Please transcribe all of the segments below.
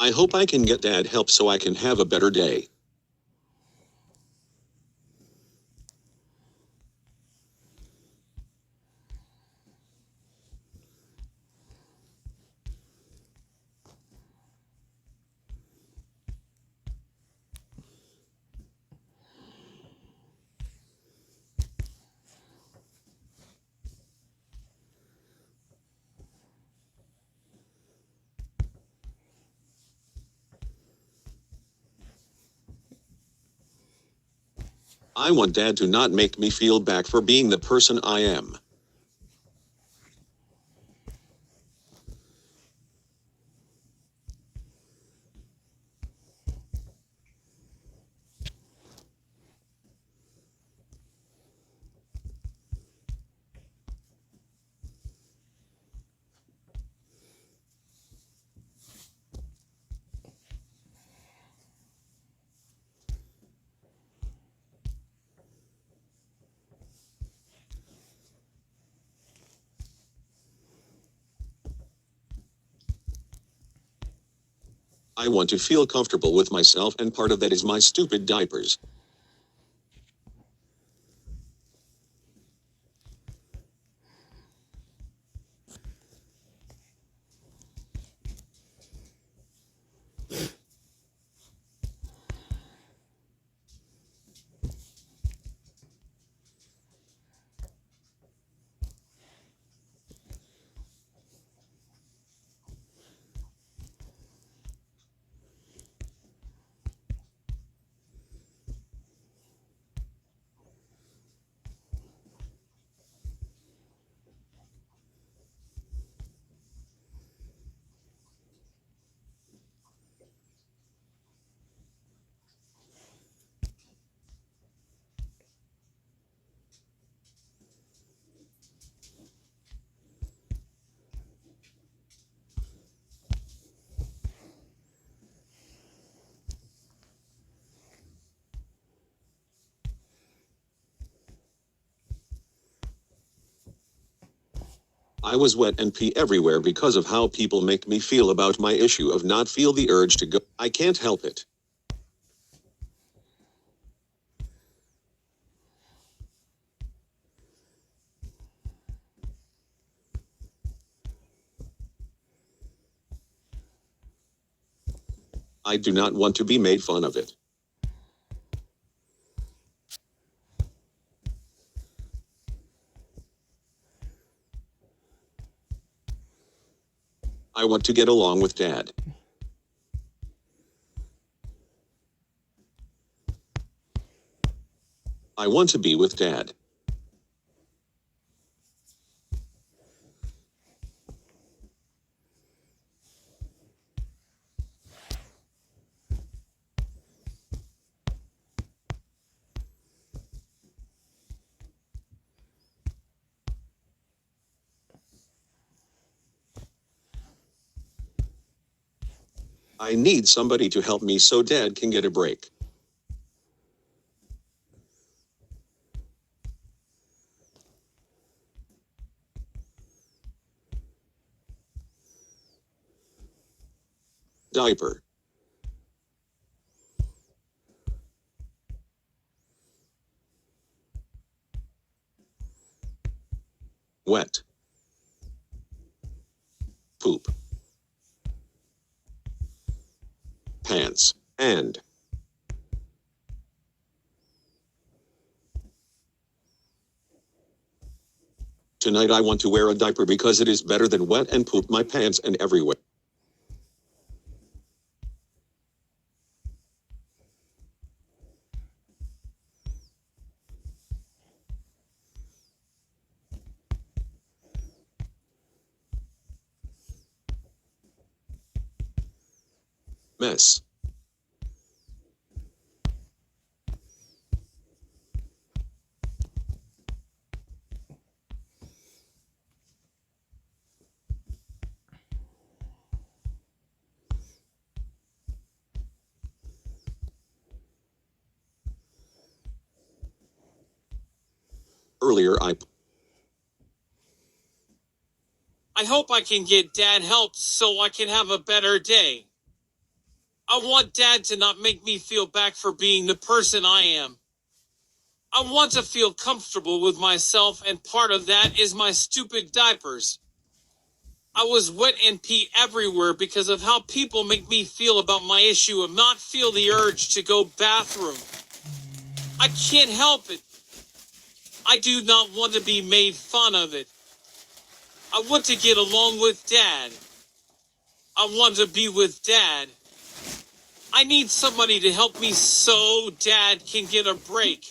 I hope I can get Dad help so I can have a better day. I want Dad to not make me feel bad for being the person I am. I want to feel comfortable with myself, and part of that is my stupid diapers. I was wet and pee everywhere because of how people make me feel about my issue of not feel the urge to go. I can't help it. I do not want to be made fun of it. I want to get along with Dad. I want to be with Dad. I need somebody to help me so Dad can get a break. Diaper. Wet. Poop. Pants. And tonight I want to wear a diaper because it is better than wet and poop my pants and everywhere. Mess. Earlier I hope I can get Dad help so I can have a better day. I want Dad to not make me feel bad for being the person I am. I want to feel comfortable with myself, and part of that is my stupid diapers. I was wet and pee everywhere because of how people make me feel about my issue of not feel the urge to go bathroom. I can't help it. I do not want to be made fun of it. I want to get along with Dad. I want to be with Dad. I need somebody to help me so Dad can get a break.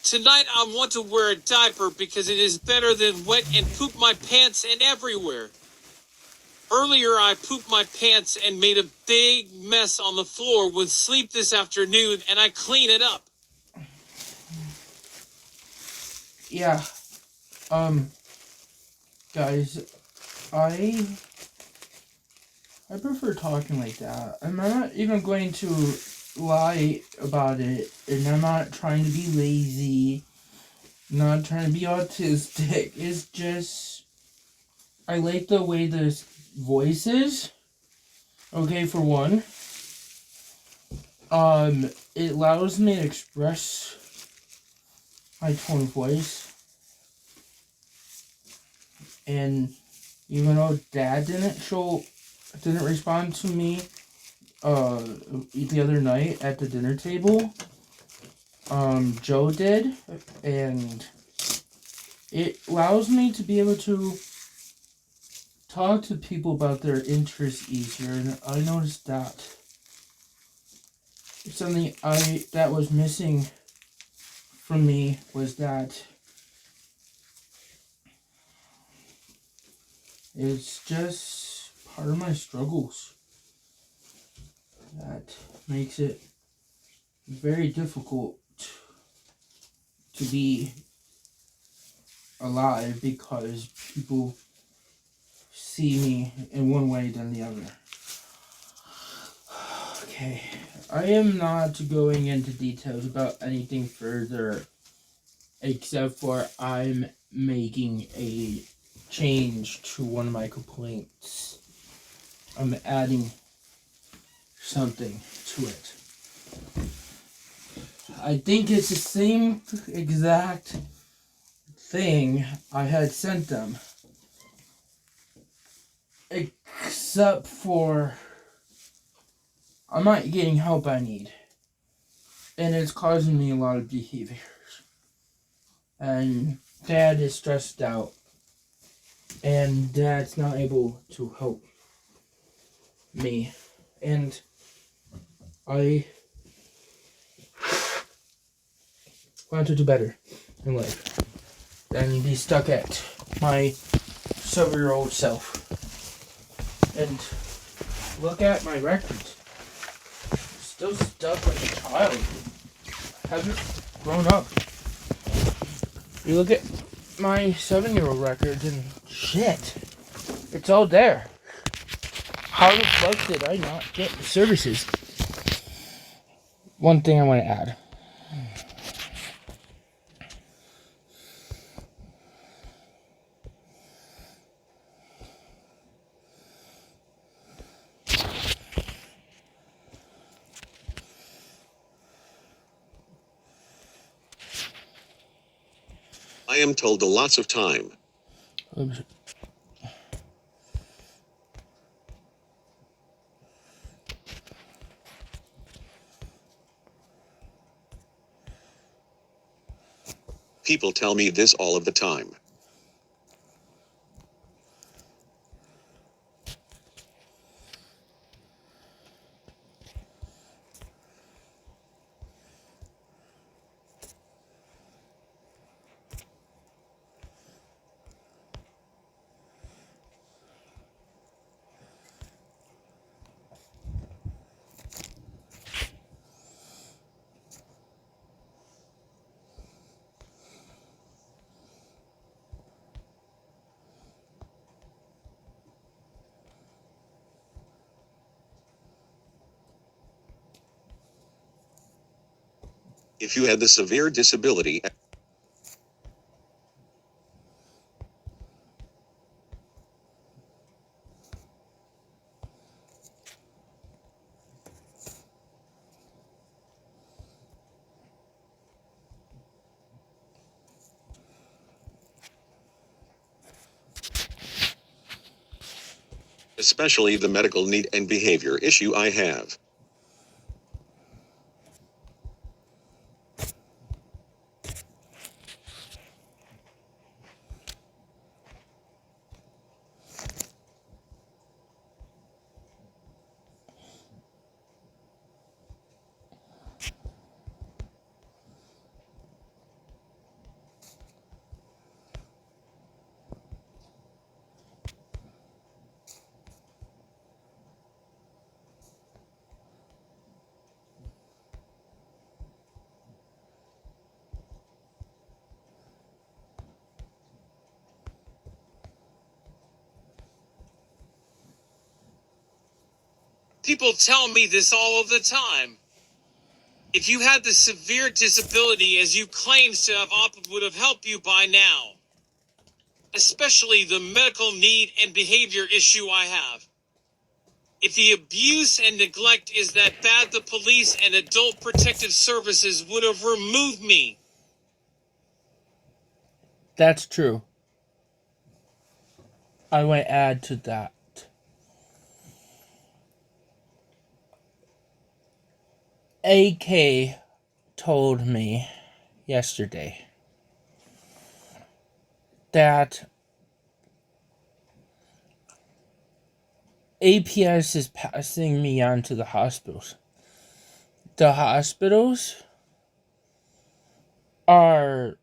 Tonight I want to wear a diaper because it is better than wet and poop my pants and everywhere. Earlier I pooped my pants and made a big mess on the floor with sleep this afternoon, and I clean it up. Yeah. Guys, I prefer talking like that. I'm not even going to lie about it, and I'm not trying to be lazy, not trying to be autistic. It's just, I like the way this voice is. Okay, for one. It allows me to express my tone of voice. And even though Dad didn't respond to me the other night at the dinner table, Joe did, and it allows me to be able to talk to people about their interests easier, and I noticed that something that was missing from me was that it's just part of my struggles that makes it very difficult to be alive because people see me in one way than the other. Okay, I am not going into details about anything further except for I'm making a change to one of my complaints. I'm adding something to it. I think it's the same exact thing I had sent them, except for I'm not getting help I need, and it's causing me a lot of behaviors, and Dad is stressed out, and Dad's not able to help me, and I want to do better in life than be stuck at my 7-year-old self. And look at my records. Still stuck like a child. Haven't grown up. You look at my 7-year-old records and shit. It's all there. How the fuck did I not get the services? One thing I want to add. I am told lots of time. Oops. People tell me this all of the time. If you had the severe disability, especially the medical need and behavior issue I have. People tell me this all of the time. If you had the severe disability as you claim to have, OP would have helped you by now. Especially the medical need and behavior issue I have. If the abuse and neglect is that bad, the police and adult protective services would have removed me. That's true. I might add to that. AK told me yesterday that APS is passing me on to the hospitals. The hospitals are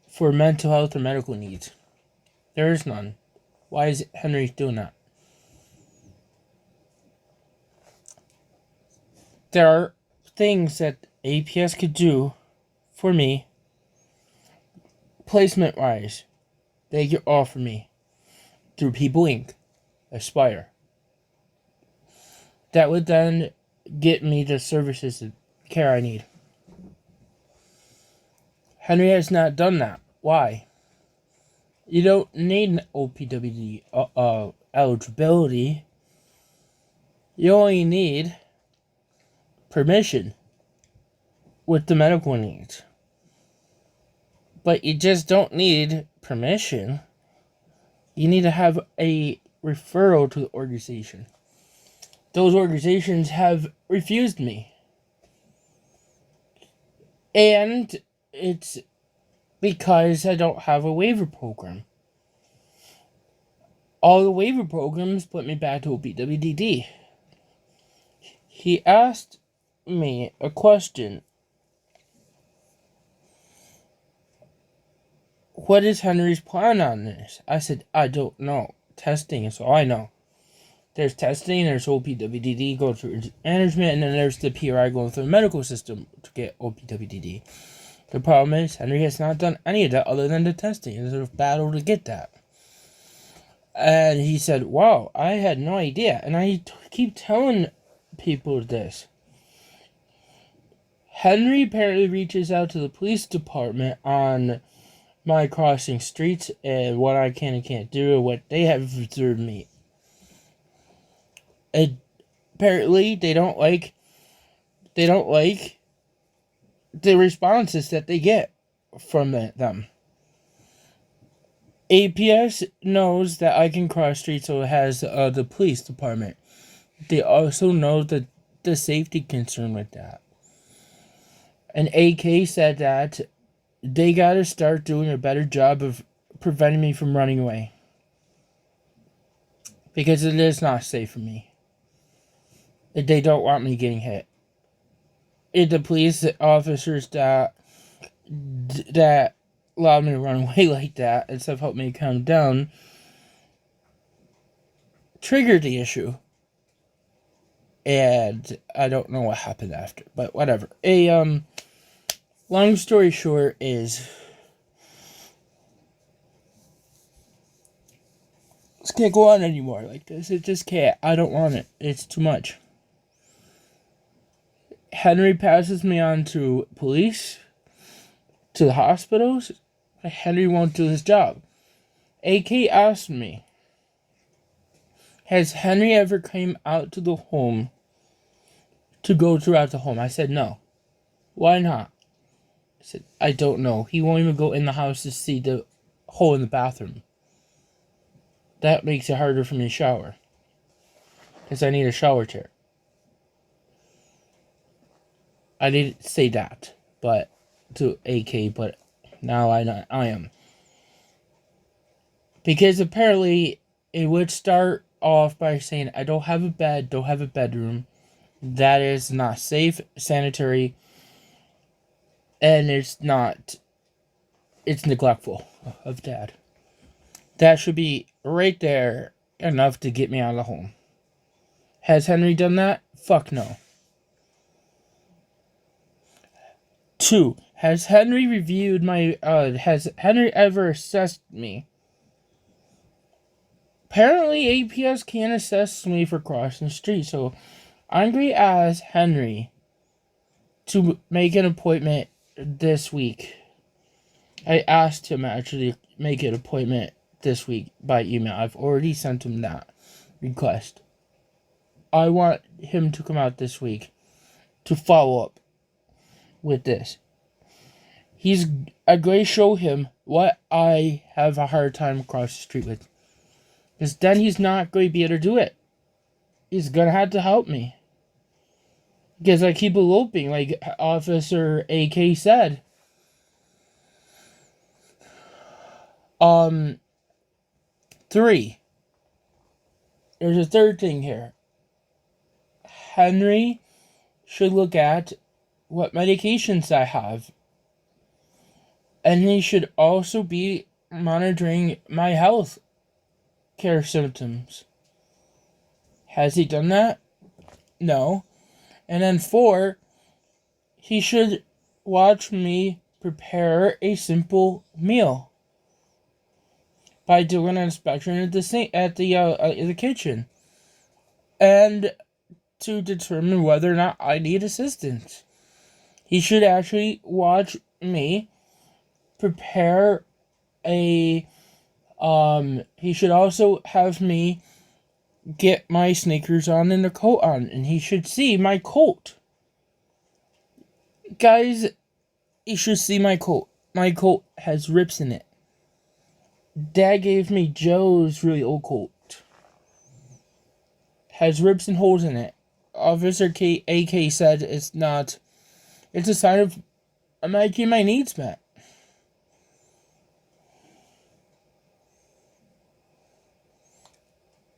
for mental health or medical needs. There is none. Why is Henry doing that? There are things that APS could do for me, placement-wise, they could offer me through People Inc., Aspire. That would then get me the services and care I need. Henry has not done that. Why? You don't need an OPWD eligibility. You only need permission with the medical needs. But you just don't need permission. You need to have a referral to the organization. Those organizations have refused me. And it's because I don't have a waiver program. All the waiver programs put me back to OPWDD. He asked me a question. What is Henry's plan on this? I said, I don't know. Testing is all I know. There's testing, there's OPWDD going through management, and then there's the PRI going through the medical system to get OPWDD. The problem is, Henry has not done any of that other than the testing. There's a battle to get that. And he said, wow, I had no idea. And I keep telling people this. Henry apparently reaches out to the police department on my crossing streets and what I can and can't do and what they have observed me. And apparently they don't like the responses that they get from them. APS knows that I can cross streets, so it has the police department. They also know the safety concern with that. And AK said that they gotta start doing a better job of preventing me from running away. Because it is not safe for me. They don't want me getting hit. The police officers that allowed me to run away like that and stuff helped me calm down triggered the issue. And I don't know what happened after, but whatever. Long story short is this can't go on anymore like this. It just can't. I don't want it. It's too much. Henry passes me on to police, to the hospitals. Henry won't do his job. AK asked me, has Henry ever came out to the home to go throughout the home? I said no. Why not? I said, I don't know. He won't even go in the house to see the hole in the bathroom. that makes it harder for me to shower. Because I need a shower chair. I didn't say that, but to AK, but now I am. Because apparently it would start off by saying, I don't have a bed, don't have a bedroom. That is not safe, sanitary, and it's neglectful of Dad. That should be right there enough to get me out of the home. Has Henry done that? Fuck no. 2. Has Henry reviewed my, has Henry ever assessed me? Apparently APS can't assess me for crossing the street, so I'm going to ask Henry to make an appointment this week. I asked him actually to make an appointment this week by email. I've already sent him that request. I want him to come out this week to follow up with this. I'm going to show him what I have a hard time across the street with. Because then he's not going to be able to do it. He's going to have to help me. Because I keep eloping, like Officer AK said. 3. There's a third thing here. Henry should look at what medications I have. And he should also be monitoring my health care symptoms. Has he done that? No. And then 4, he should watch me prepare a simple meal by doing an inspection at the kitchen, and to determine whether or not I need assistance. He should actually watch me prepare he should also have me get my sneakers on and the coat on, and he should see my coat. Guys, you should see my coat. My coat has rips in it. Dad gave me Joe's really old coat. Has rips and holes in it. Officer AK said it's not. It's a sign of I'm not getting my needs met.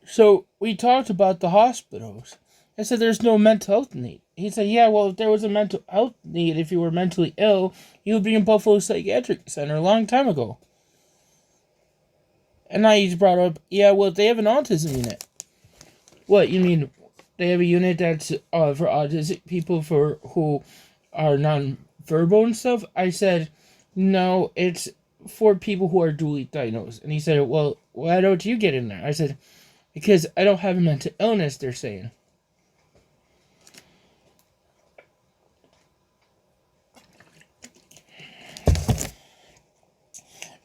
So we talked about the hospitals. I said there's no mental health need. He said, yeah, well, if there was a mental health need, if you were mentally ill, you would be in Buffalo Psychiatric Center a long time ago. And now he's brought up, yeah, well, they have an autism unit. What, you mean they have a unit that's for autistic people who are non-verbal and stuff? I said, no, it's for people who are dually diagnosed. And he said, well, why don't you get in there? I said, because I don't have a mental illness, they're saying.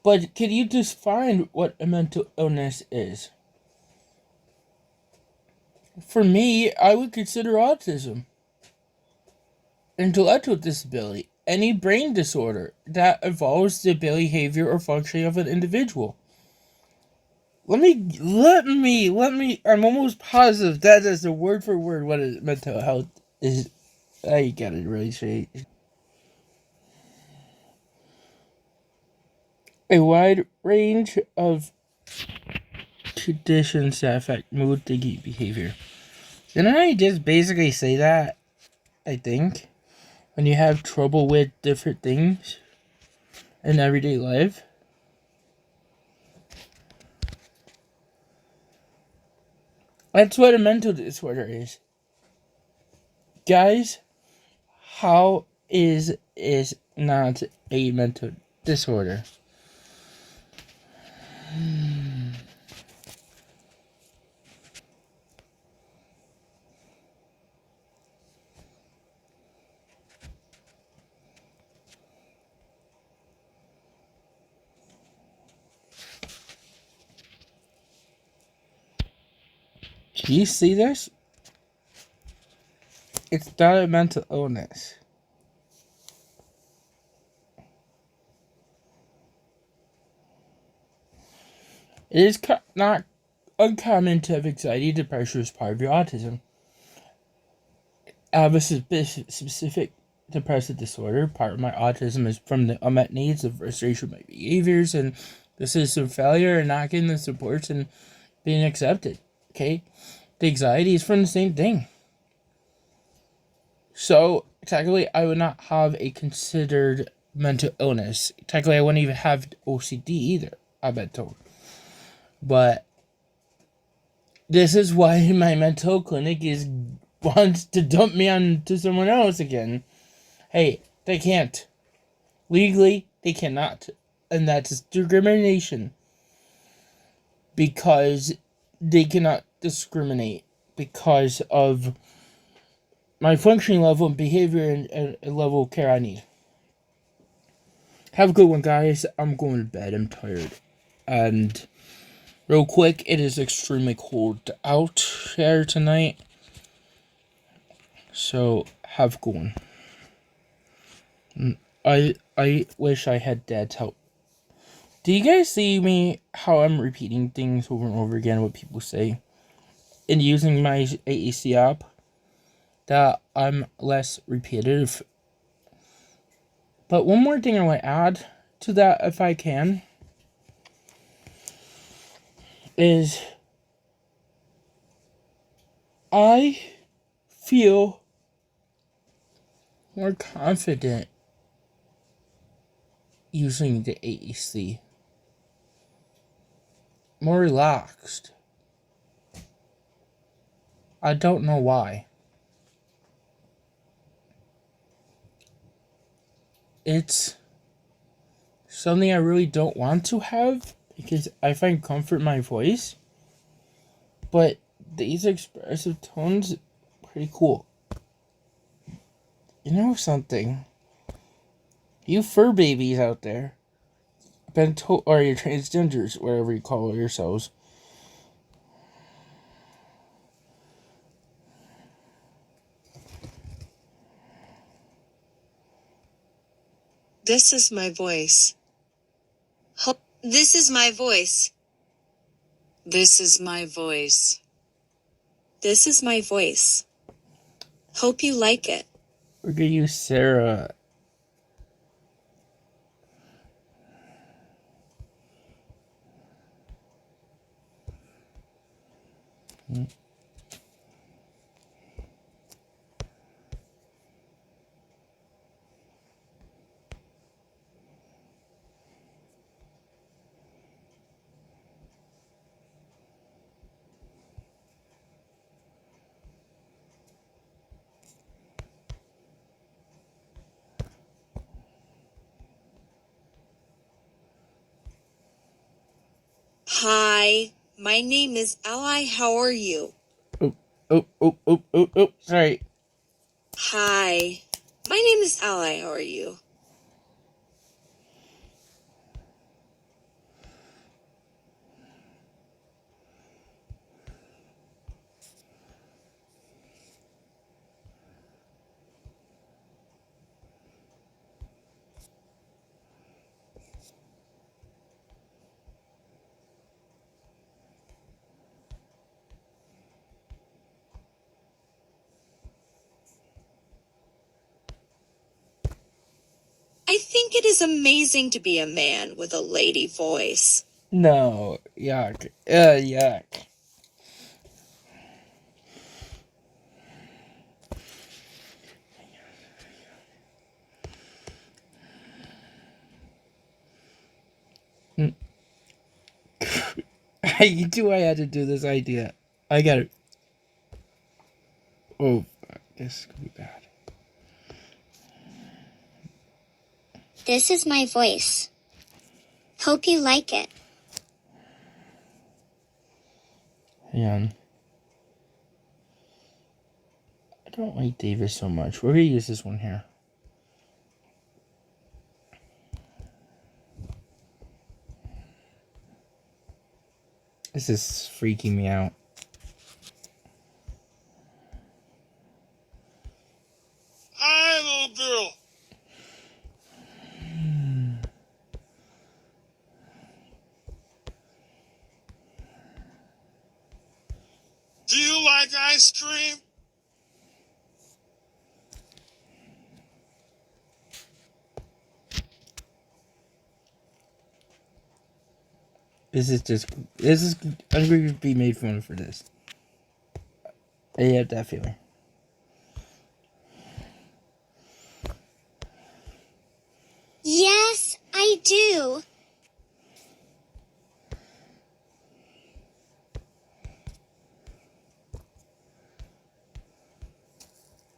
But can you define what a mental illness is? For me, I would consider autism intellectual disability, any brain disorder that involves the behavior or functioning of an individual. Let me, I'm almost positive that is the word for word what is mental health is. I gotta really say. A wide range of conditions that affect mood, thinking, behavior. Didn't I just basically say that? I think. When you have trouble with different things in everyday life. That's what a mental disorder is. Guys, how is not a mental disorder? Can you see this? It's not a mental illness. It is not uncommon to have anxiety, depression as part of your autism. I have a specific depressive disorder. Part of my autism is from the unmet needs, the frustration of my behaviors, and the system failure, and not getting the supports and being accepted. Okay? The anxiety is from the same thing. So, technically, I would not have a considered mental illness. Technically, I wouldn't even have OCD either, I've been told. But this is why my mental clinic wants to dump me on to someone else again. Hey, they can't. Legally, they cannot. And that's discrimination. Because they cannot discriminate because of my functioning level and behavior and level of care I need. Have a good one, guys. I'm going to bed. I'm tired. And real quick, it is extremely cold out here tonight. So, have a good one. I wish I had Dad's help. Do you guys see me, how I'm repeating things over and over again, what people say? And using my AAC app, that I'm less repetitive. But one more thing I want to add to that, if I can, is I feel more confident using the AAC. More relaxed. I don't know why. It's something I really don't want to have because I find comfort in my voice. But these expressive tones, pretty cool. You know something? You fur babies out there, been told, or you transgenders, whatever you call yourselves. This is my voice. This is my voice. This is my voice. This is my voice. Hope you like it. We're gonna use Sarah. Hi, my name is Ally. How are you? Oh, sorry. Hi, my name is Ally. How are you? I think it is amazing to be a man with a lady voice. No, yuck. Yuck. I knew I had to do this idea. I got it. Oh, this could be bad. This is my voice. Hope you like it. Hang on. I don't like Davis so much. We're gonna use this one here. This is freaking me out. Hi, little girl. like ice cream? I'm going to be made fun of for this. I have that feeling. Yes, I do.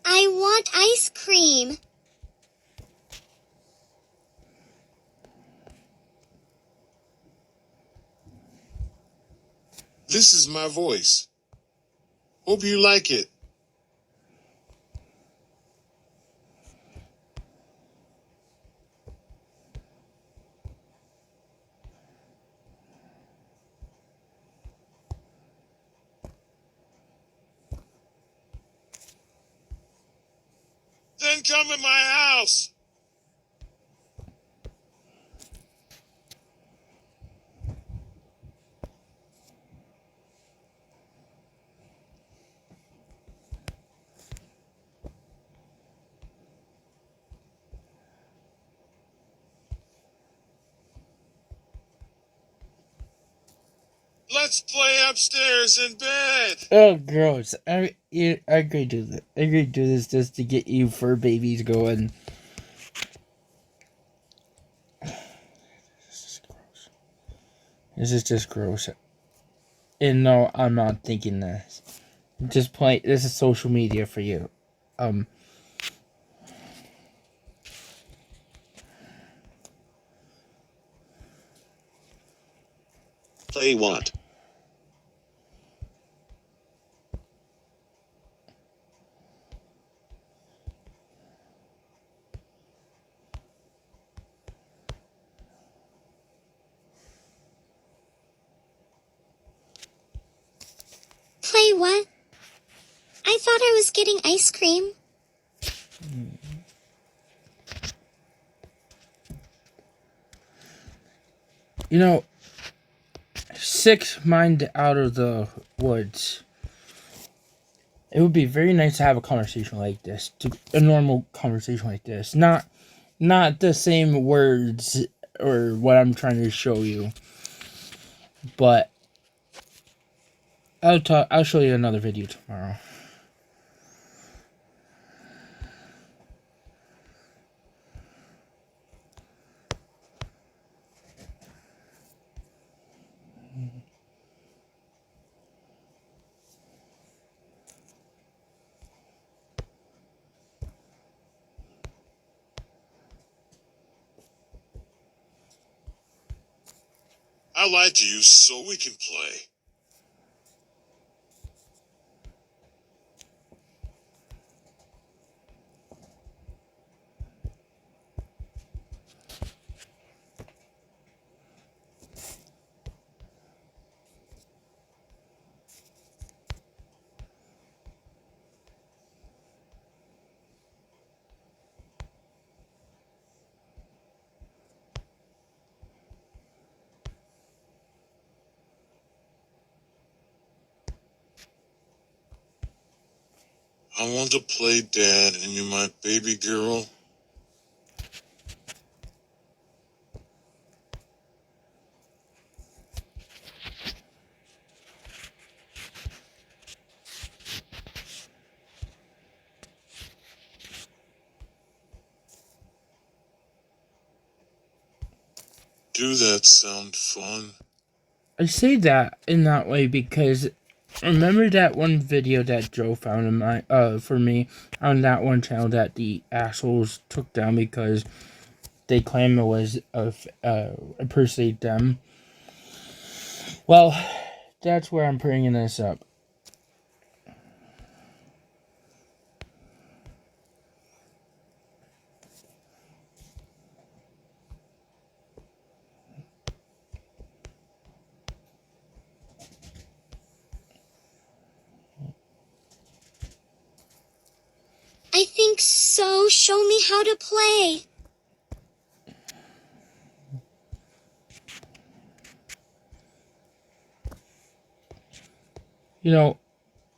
I want ice cream. This is my voice. Hope you like it. Then come in my house. Let's play upstairs in bed. Oh, gross. I agree to this. I agree to do this just to get you fur babies going. This is gross. This is just gross. And no, I'm not thinking this. Just play. This is social media for you. Play what? Play what? I thought I was getting ice cream. You know, 6 mind out of the woods. It would be very nice to have a conversation like this, a normal conversation like this, not the same words or what I'm trying to show you, but I'll show you another video tomorrow. I lied to you so we can play. I want to play dad and you're my baby girl. Do that sound fun? I say that in that way because remember that one video that Joe found in my for me on that one channel that the assholes took down because they claim it was impersonate them. Well, that's where I'm bringing this up. I think so. Show me how to play. You know,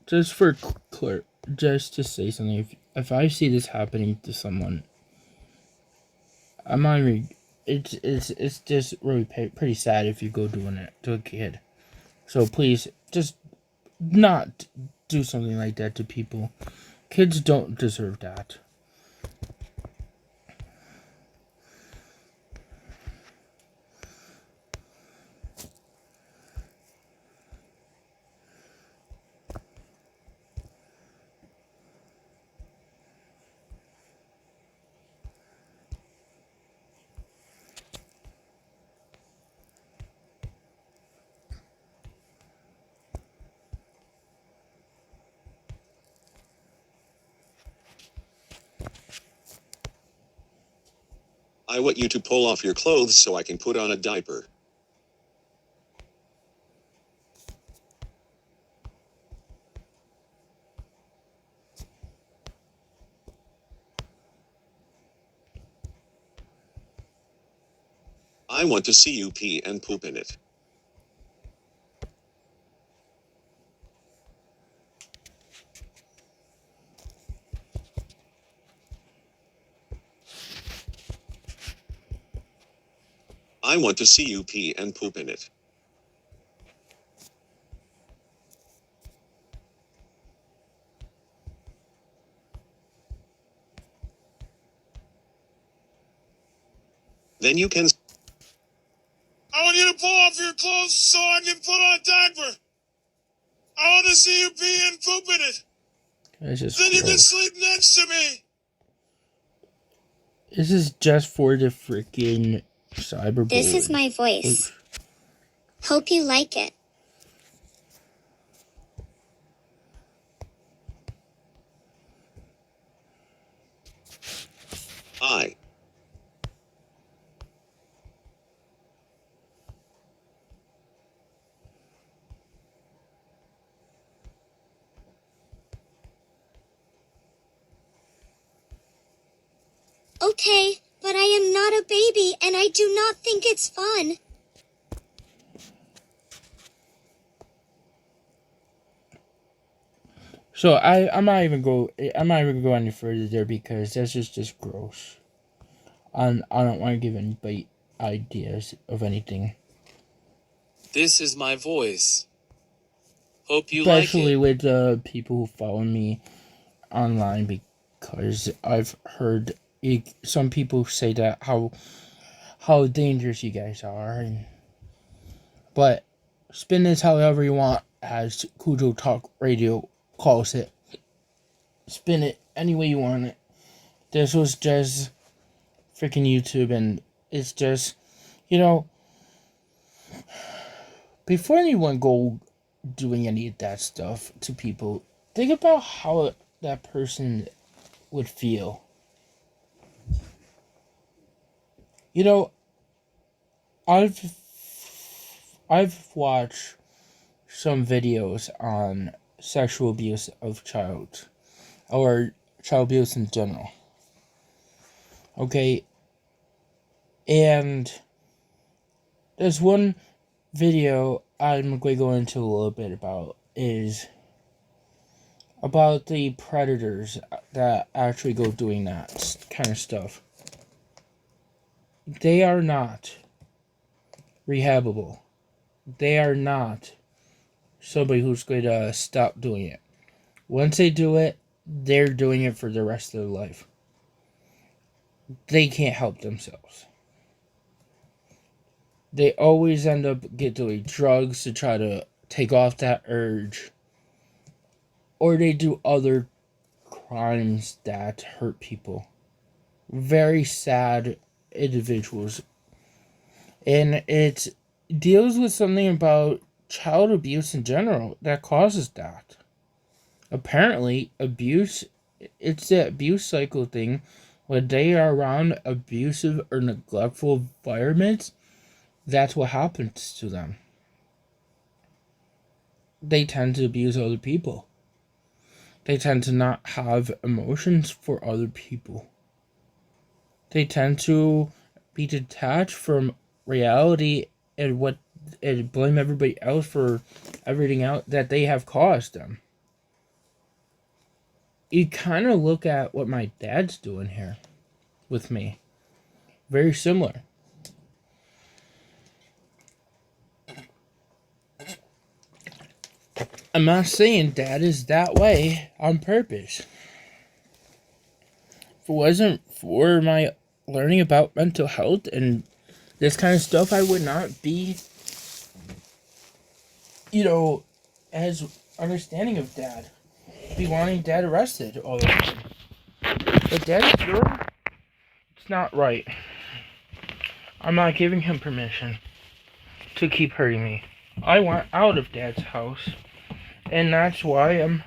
just for clear, just to say something. If I see this happening to someone, I'm not even. It's just really pretty sad if you go doing it to a kid. So please, just not do something like that to people. Kids don't deserve that. I want you to pull off your clothes so I can put on a diaper. I want to see you pee and poop in it. I want to see you pee and poop in it. Then you can. I want you to pull off your clothes so I can put on a diaper. I want to see you pee and poop in it. It's just Then you can gross. sleep next to me. This is just for the freaking cyberbullying. This is my voice. Hope you like it. I. Okay, but I am not a baby and I do not think it's fun. So I'm not even go any further there because that's just gross. I don't want to give anybody ideas of anything. This is my voice. Hope you Especially like it. with the people who follow me online, because I've heard some people say that how dangerous you guys are, but spin this however you want, as Kujo Talk Radio calls it. Spin it any way you want it. This was just freaking YouTube, and it's just, before anyone go doing any of that stuff to people, think about how that person would feel. I've watched some videos on sexual abuse of child, or child abuse in general. Okay, and there's one video I'm going to go into a little bit about, is about the predators that actually go doing that kind of stuff. They are not rehabable. They are not somebody who's going to stop doing it. Once they do it, they're doing it for the rest of their life. They can't help themselves. They always end up doing drugs to try to take off that urge. Or they do other crimes that hurt people. Very sad individuals. And it deals with something about child abuse in general that causes that. Apparently, abuse, it's the abuse cycle thing. When they are around abusive or neglectful environments, that's what happens to them. They tend to abuse other people. They tend to not have emotions for other people. They tend to be detached from reality and blame everybody else for everything out that they have caused them. you kind of look at what my dad's doing here with me. Very similar. I'm not saying Dad is that way on purpose. If it wasn't for my learning about mental health and this kind of stuff, I would not be, as understanding of Dad. Be wanting Dad arrested all the time. But Dad's doing, it's not right. I'm not giving him permission to keep hurting me. I want out of Dad's house. And that's why I'm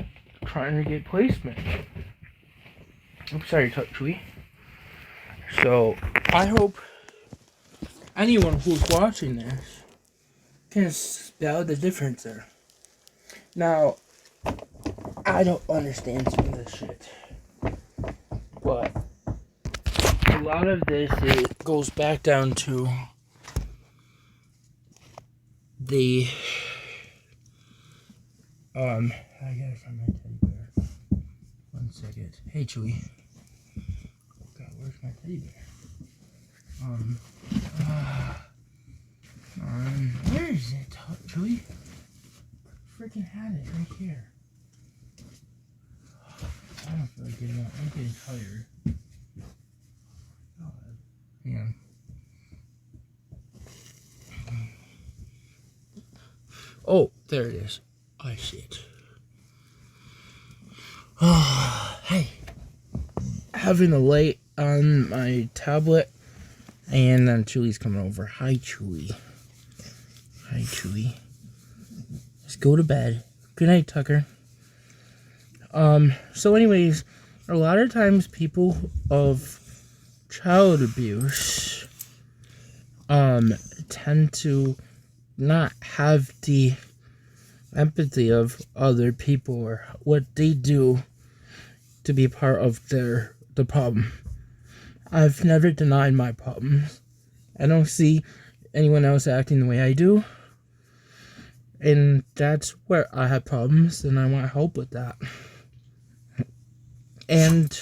trying to get placement. I'm sorry, Chewy. So, I hope anyone who's watching this can spell the difference there. Now, I don't understand some of this shit. But a lot of this goes back down to the I gotta find my teddy bear. 1 second. Hey, Chewy. Oh God, where's my teddy bear? Where is it, Chewy? Freaking had it right here. I don't feel like getting up. I'm getting tired. God. Hang on. Oh, there it is. I see it. Hey. Having a light on my tablet, and then Chewy's coming over. Hi, Chewy. Hi, Chewy. Let's go to bed. Good night, Tucker. So anyways, a lot of times people of child abuse, tend to not have the empathy of other people or what they do to be part of the problem. I've never denied my problems. I don't see anyone else acting the way I do. And that's where I have problems, and I want help with that. And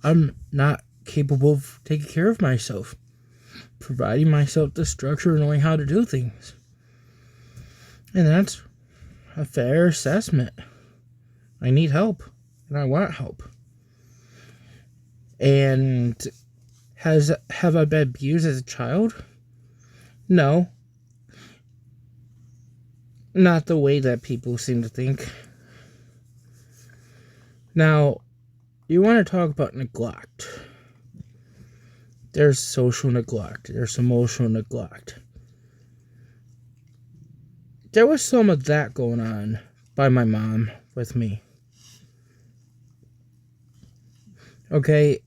I'm not capable of taking care of myself, providing myself the structure and knowing how to do things. And that's a fair assessment. I need help, and I want help. And have I been abused as a child? No. Not the way that people seem to think. Now, you want to talk about neglect. There's social neglect. There's emotional neglect. There was some of that going on by my mom with me. Okay?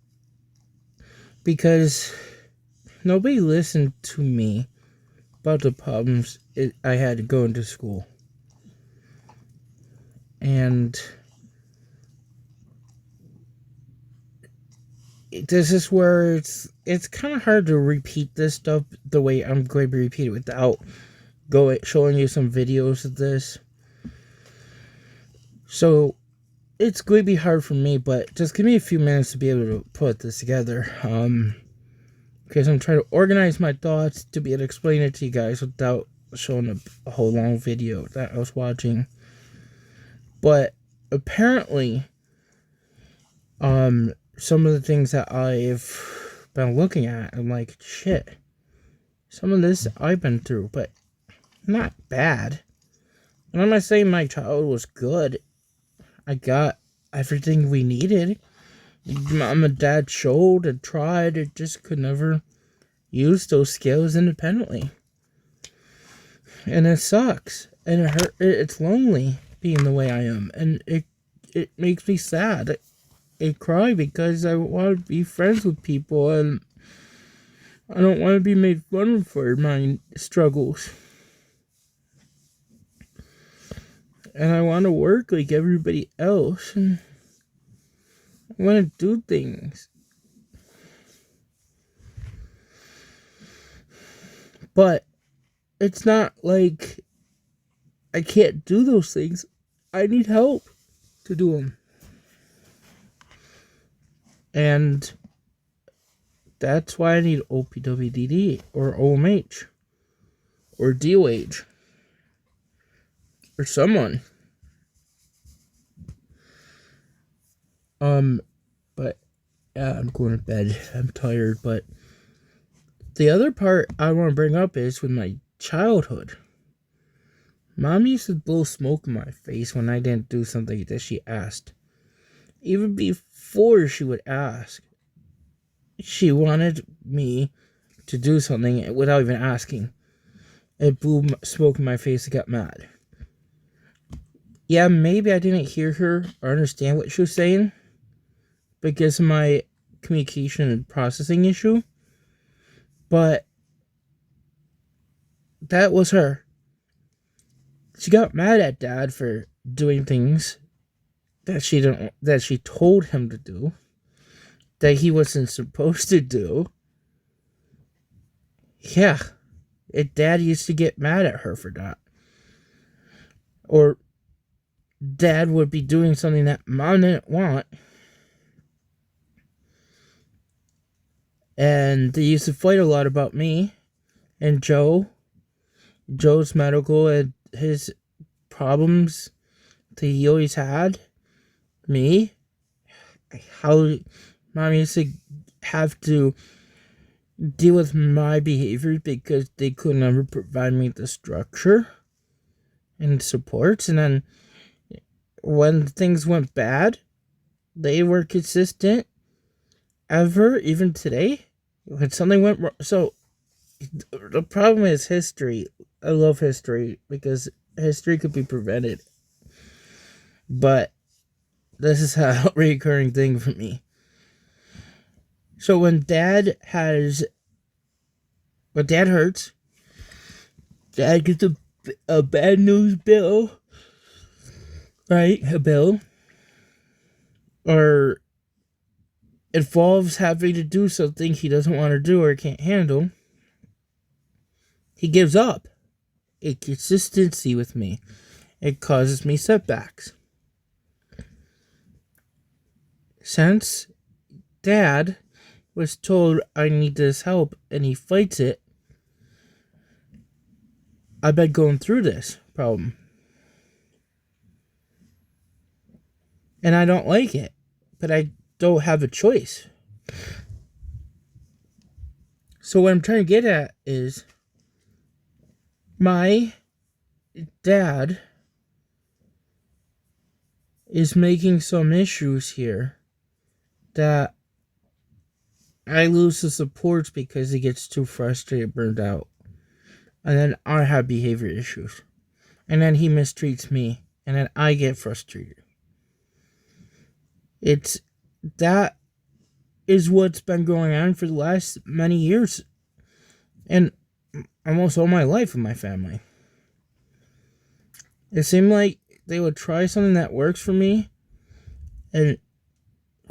Because nobody listened to me about the problems I had going to school. And this is where it's kind of hard to repeat this stuff the way I'm going to repeat it without showing you some videos of this. So it's going to be hard for me, but just give me a few minutes to be able to put this together. Because I'm trying to organize my thoughts to be able to explain it to you guys without showing a whole long video that I was watching. But apparently, some of the things that I've been looking at, I'm like, shit. Some of this I've been through, but not bad. And I'm not saying my childhood was good. I got everything we needed. Mom and Dad showed and tried. It just could never use those skills independently. And it sucks. And it hurt. It's lonely being the way I am. And it makes me sad. I cry because I want to be friends with people. And I don't want to be made fun of for my struggles. And I want to work like everybody else. And I want to do things. But it's not like I can't do those things. I need help to do them. And that's why I need OPWDD or OMH or DOH or someone. But yeah, I'm going to bed. I'm tired. But the other part I want to bring up is with my childhood. Mom used to blow smoke in my face when I didn't do something that she asked. Even before she would ask, she wanted me to do something without even asking. It blew smoke in my face and got mad. Yeah, maybe I didn't hear her or understand what she was saying because of my communication and processing issue. But that was her. She got mad at Dad for doing things that she told him to do, that he wasn't supposed to do. Yeah, Dad used to get mad at her for that. Or Dad would be doing something that Mom didn't want. And they used to fight a lot about me and Joe's medical and his problems that he always had. Me. How Mom used to have to deal with my behavior because they could never provide me the structure and supports. And then when things went bad, they were consistent ever, even today. When something went wrong. So the problem is history. I love history because history could be prevented. But this is a recurring thing for me. So when Dad hurts, Dad gets a bad news bill, right? A bill. Or involves having to do something he doesn't want to do or can't handle. He gives up. A consistency with me. It causes me setbacks. Since Dad was told I need this help and he fights it, I've been going through this problem. And I don't like it, but I don't have a choice. So what I'm trying to get at is my dad is making some issues here that I lose the supports because he gets too frustrated, burned out. And then I have behavior issues. And then he mistreats me. And then I get frustrated. That is what's been going on for the last many years. And almost all my life with my family. It seemed like they would try something that works for me. And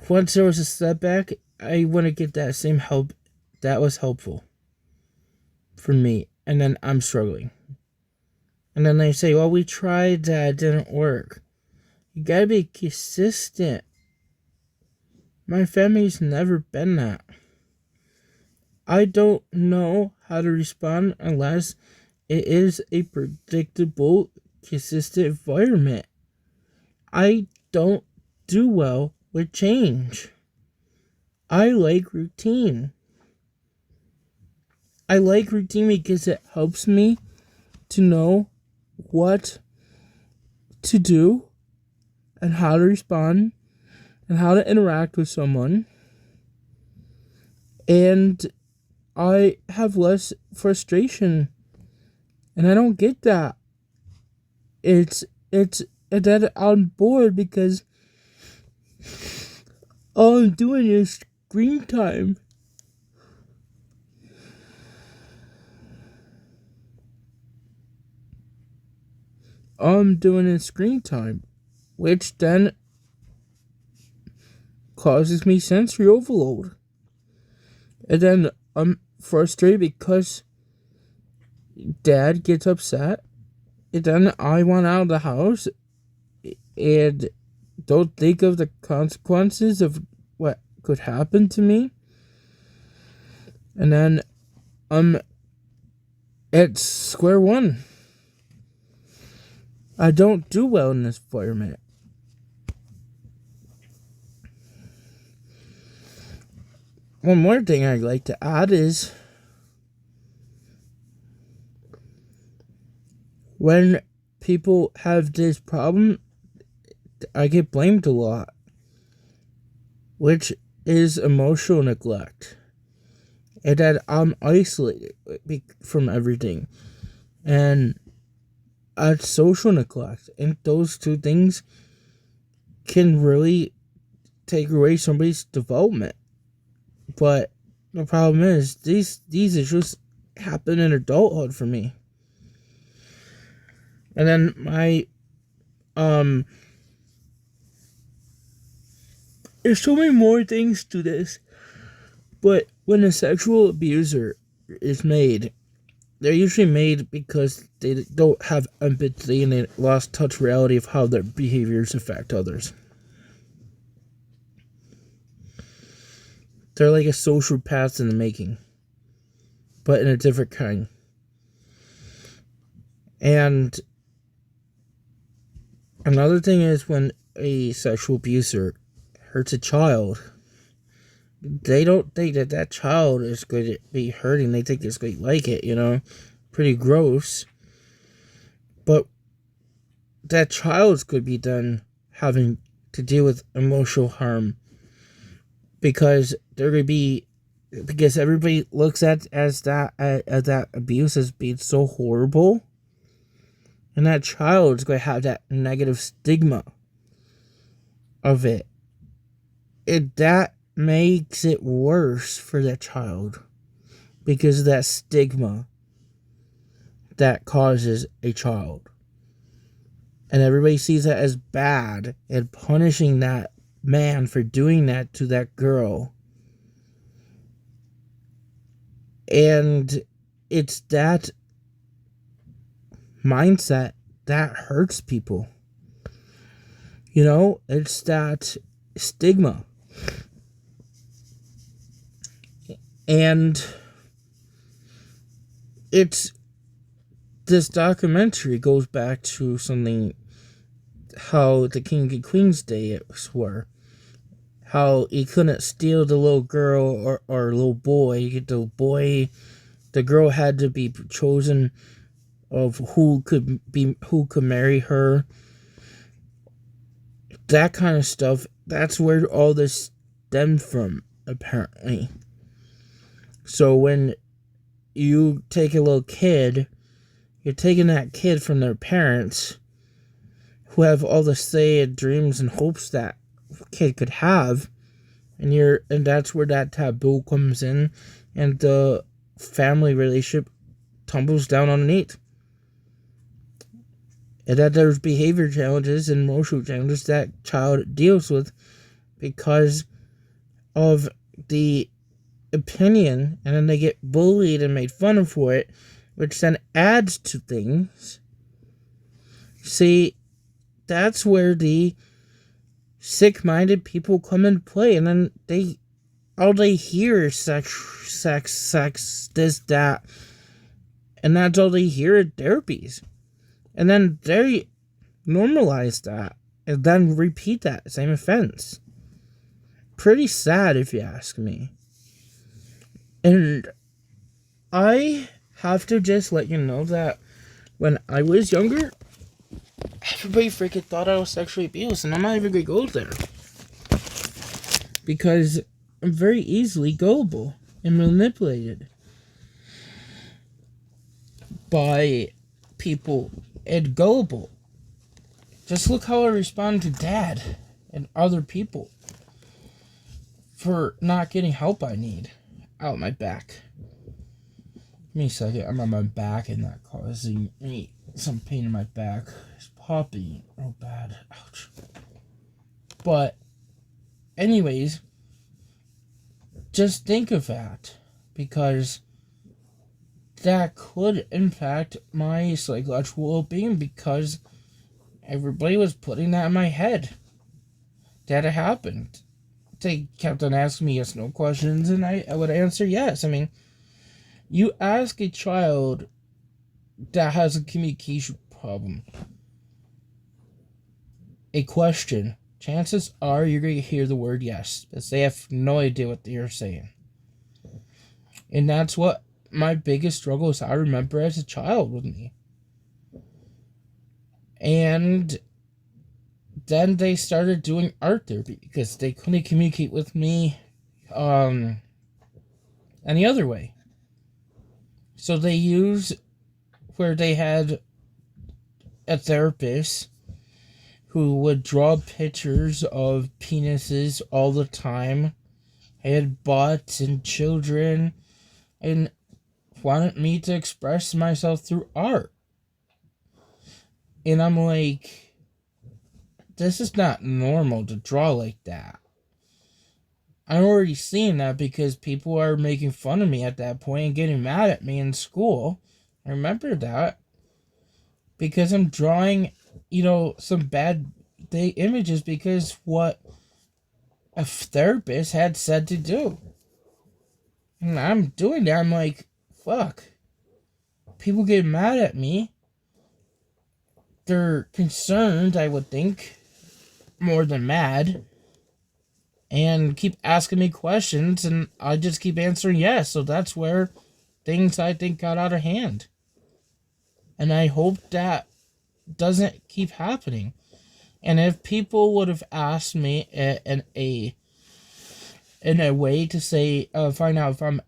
once there was a setback, I wouldn't get that same help that was helpful for me. And then I'm struggling. And then they say, well, we tried that, it didn't work. You gotta be consistent. My family's never been that. I don't know how to respond unless it is a predictable, consistent environment. I don't do well with change. I like routine. I like routine because it helps me to know what to do and how to respond and how to interact with someone. And I have less frustration. And I don't get that. It's that I'm bored because all I'm doing is screen time. All I'm doing is screen time, which then causes me sensory overload. And then I'm frustrated because Dad gets upset. And then I want out of the house. And don't think of the consequences of what could happen to me. And then I'm at square one. I don't do well in this environment. One more thing I'd like to add is when people have this problem, I get blamed a lot, which is emotional neglect. And that I'm isolated from everything. And it's social neglect. And those two things can really take away somebody's development. But the problem is, these issues happen in adulthood for me. And then my, there's so many more things to this. But when a sexual abuser is made, they're usually made because they don't have empathy and they lost touch reality of how their behaviors affect others. They're like a sociopath in the making, but in a different kind. And another thing is when a sexual abuser hurts a child, they don't think that child is going to be hurting. They think it's going to like it, pretty gross. But that child's could be done having to deal with emotional harm because because everybody looks at that abuse as being so horrible, and that child's going to have that negative stigma of it. That makes it worse for that child because of that stigma that causes a child. And everybody sees that as bad and punishing that man for doing that to that girl. And it's that mindset that hurts people. It's that stigma. And this documentary goes back to something, how the King and Queen's days were. How he couldn't steal the little girl or little boy. The girl had to be chosen of who could marry her. That kind of stuff. That's where all this stemmed from, apparently. So when you take a little kid, you're taking that kid from their parents, who have all the say and dreams and hopes that kid could have, and that's where that taboo comes in, and the family relationship tumbles down underneath. And that there's behavior challenges and emotional challenges that child deals with because of the opinion, and then they get bullied and made fun of for it, which then adds to things. See, that's where the sick-minded people come into play, and then all they hear is sex, this, that, and that's all they hear at therapies. And then they normalize that, and then repeat that same offense. Pretty sad, if you ask me. And I have to just let you know that when I was younger, everybody freaking thought I was sexually abused, and I'm not even gonna go there. Because I'm very easily gullible and manipulated by people and gullible. Just look how I respond to Dad and other people for not getting help I need out my back. Give me a second. I'm on my back and that causing me some pain in my back. It's popping real bad. Ouch. But anyways, just think of that, because that could impact my psychological well-being, because everybody was putting that in my head. that it happened. They kept on asking me yes, no questions, and I would answer yes. I mean, you ask a child that has a communication problem a question, chances are you're going to hear the word yes, because they have no idea what they're saying. And that's what my biggest struggle is. I remember as a child with me. And then they started doing art therapy because they couldn't communicate with me any other way. So they used where they had a therapist who would draw pictures of penises all the time. I had butts and children and wanted me to express myself through art. And I'm like, this is not normal to draw like that. I'm already seeing that because people are making fun of me at that point and getting mad at me in school. I remember that. Because I'm drawing, some bad images because what a therapist had said to do. And I'm doing that. I'm like, fuck. People get mad at me. They're concerned, I would think, more than mad. And keep asking me questions, and I just keep answering yes. So that's where things, I think, got out of hand. And I hope that doesn't keep happening. And if people would have asked me in a way to say, find out if I'm,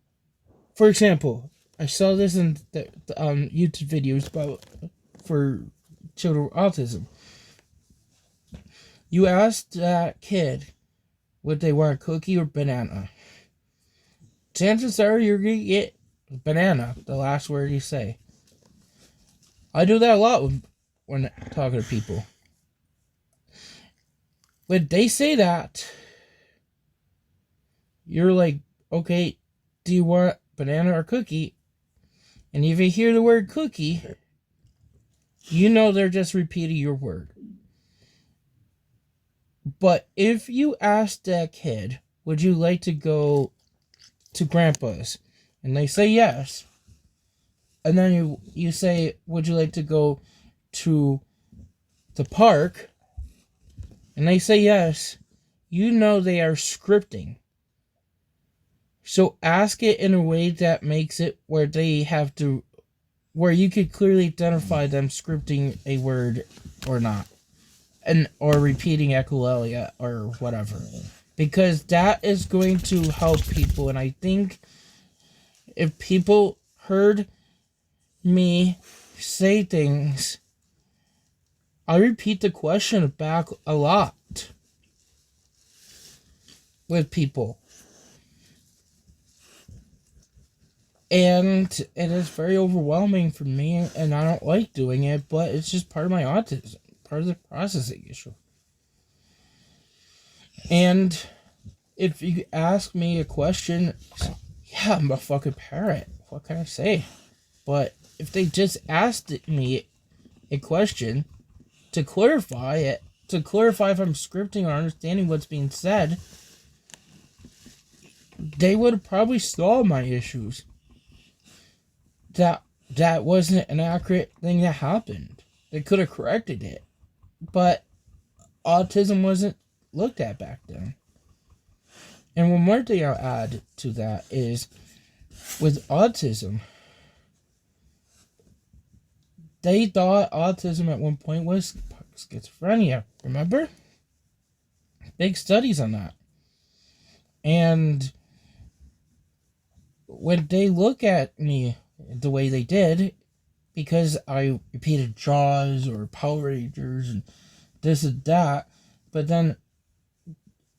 for example, I saw this in the YouTube videos about for children with autism. You asked that kid would they want a cookie or banana. Chances are you're gonna get banana, the last word you say. I do that a lot when talking to people. When they say that, you're like, okay, do you want banana or cookie? And if you hear the word cookie, you know they're just repeating your word. But if you ask that kid, would you like to go to Grandpa's? And they say yes. And then you say, would you like to go to the park? And they say yes. You know they are scripting. So ask it in a way that makes it where they have to, where you could clearly identify them scripting a word or not. Or repeating echolalia or whatever. Because that is going to help people. And I think if people heard me say things, I repeat the question back a lot with people. And it is very overwhelming for me, and I don't like doing it, but it's just part of my autism, part of the processing issue. And if you ask me a question, yeah, I'm a fucking parrot. What can I say? But if they just asked me a question to clarify it, to clarify if I'm scripting or understanding what's being said, they would have probably solved my issues. That wasn't an accurate thing that happened. They could have corrected it. But autism wasn't looked at back then. And one more thing I'll add to that is, with autism, they thought autism at one point was schizophrenia. Remember? Big studies on that. And when they look at me the way they did, because I repeated Jaws or Power Rangers and this and that, but then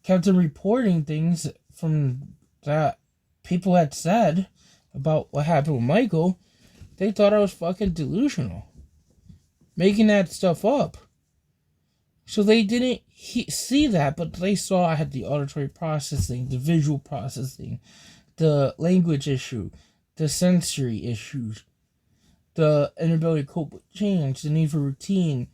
kept on reporting things from that people had said about what happened with Michael, they thought I was fucking delusional. Making that stuff up. So they didn't see that, but they saw I had the auditory processing, the visual processing, the language issue, the sensory issues, the inability to cope with change, the need for routine.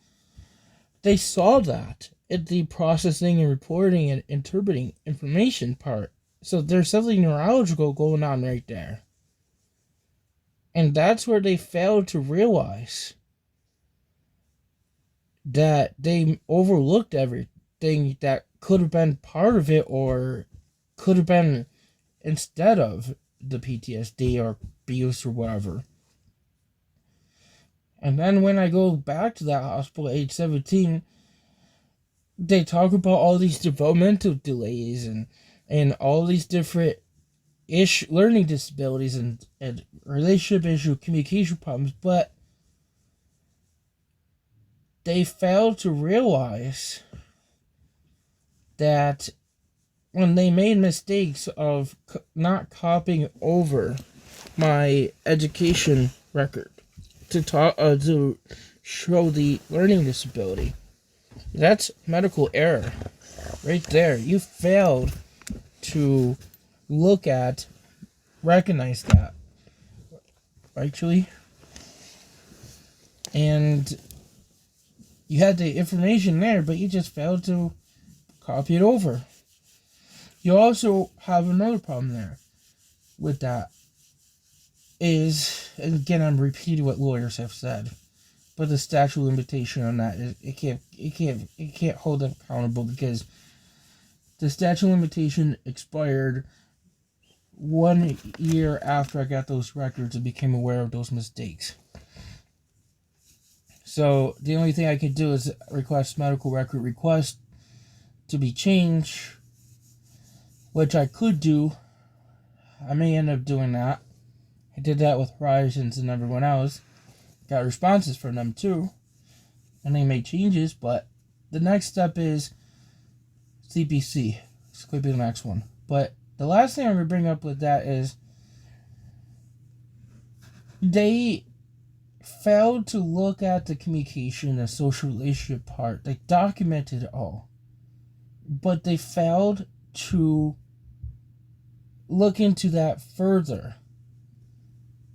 They saw that, at the processing and reporting and interpreting information part. So there's something neurological going on right there. And that's where they failed to realize that they overlooked everything that could have been part of it or could have been instead of the PTSD or abuse or whatever. And then when I go back to that hospital at age 17, they talk about all these developmental delays and all these different learning disabilities and relationship issue, communication problems, but they fail to realize that when they made mistakes of not copying over my education record to show the learning disability, that's medical error right there. You failed to recognize that, right, Julie? And you had the information there, but you just failed to copy it over. You also have another problem there with that is, and again, I'm repeating what lawyers have said, but the statute of limitation on that is it can't hold them accountable because the statute of limitation expired 1 year after I got those records and became aware of those mistakes. So the only thing I could do is request medical record request to be changed, which I could do. I may end up doing that. I did that with Horizons and everyone else. Got responses from them too. And they made changes, but the next step is CPC. This could be the next one. But the last thing I'm going to bring up with that is they failed to look at the communication and social relationship part. They documented it all. But they failed to look into that further.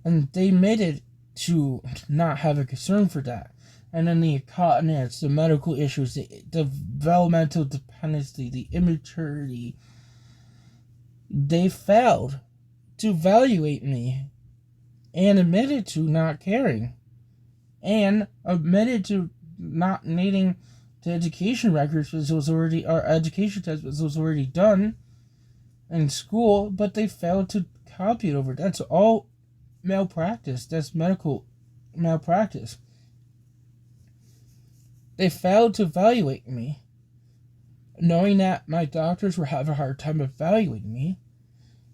And they admitted to not have a concern for that. And then the incontinence, the medical issues, the developmental dependency, the immaturity, they failed to evaluate me and admitted to not caring and admitted to not needing the education records because it was already, our education test was already done in school, but they failed to copy it over. That's all malpractice. That's medical malpractice. They failed to evaluate me, knowing that my doctors were having a hard time evaluating me,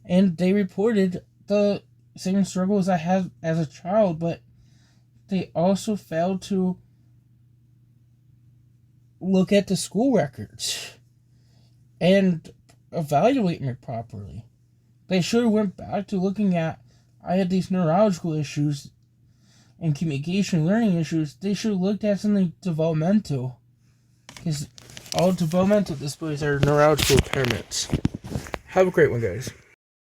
and they reported the same struggles I had as a child, but they also failed to look at the school records and evaluate me properly. They should have went back to looking at, I had these neurological issues and communication learning issues. They should have looked at something developmental, because all developmental disabilities are neurological impairments. Have a great one, guys.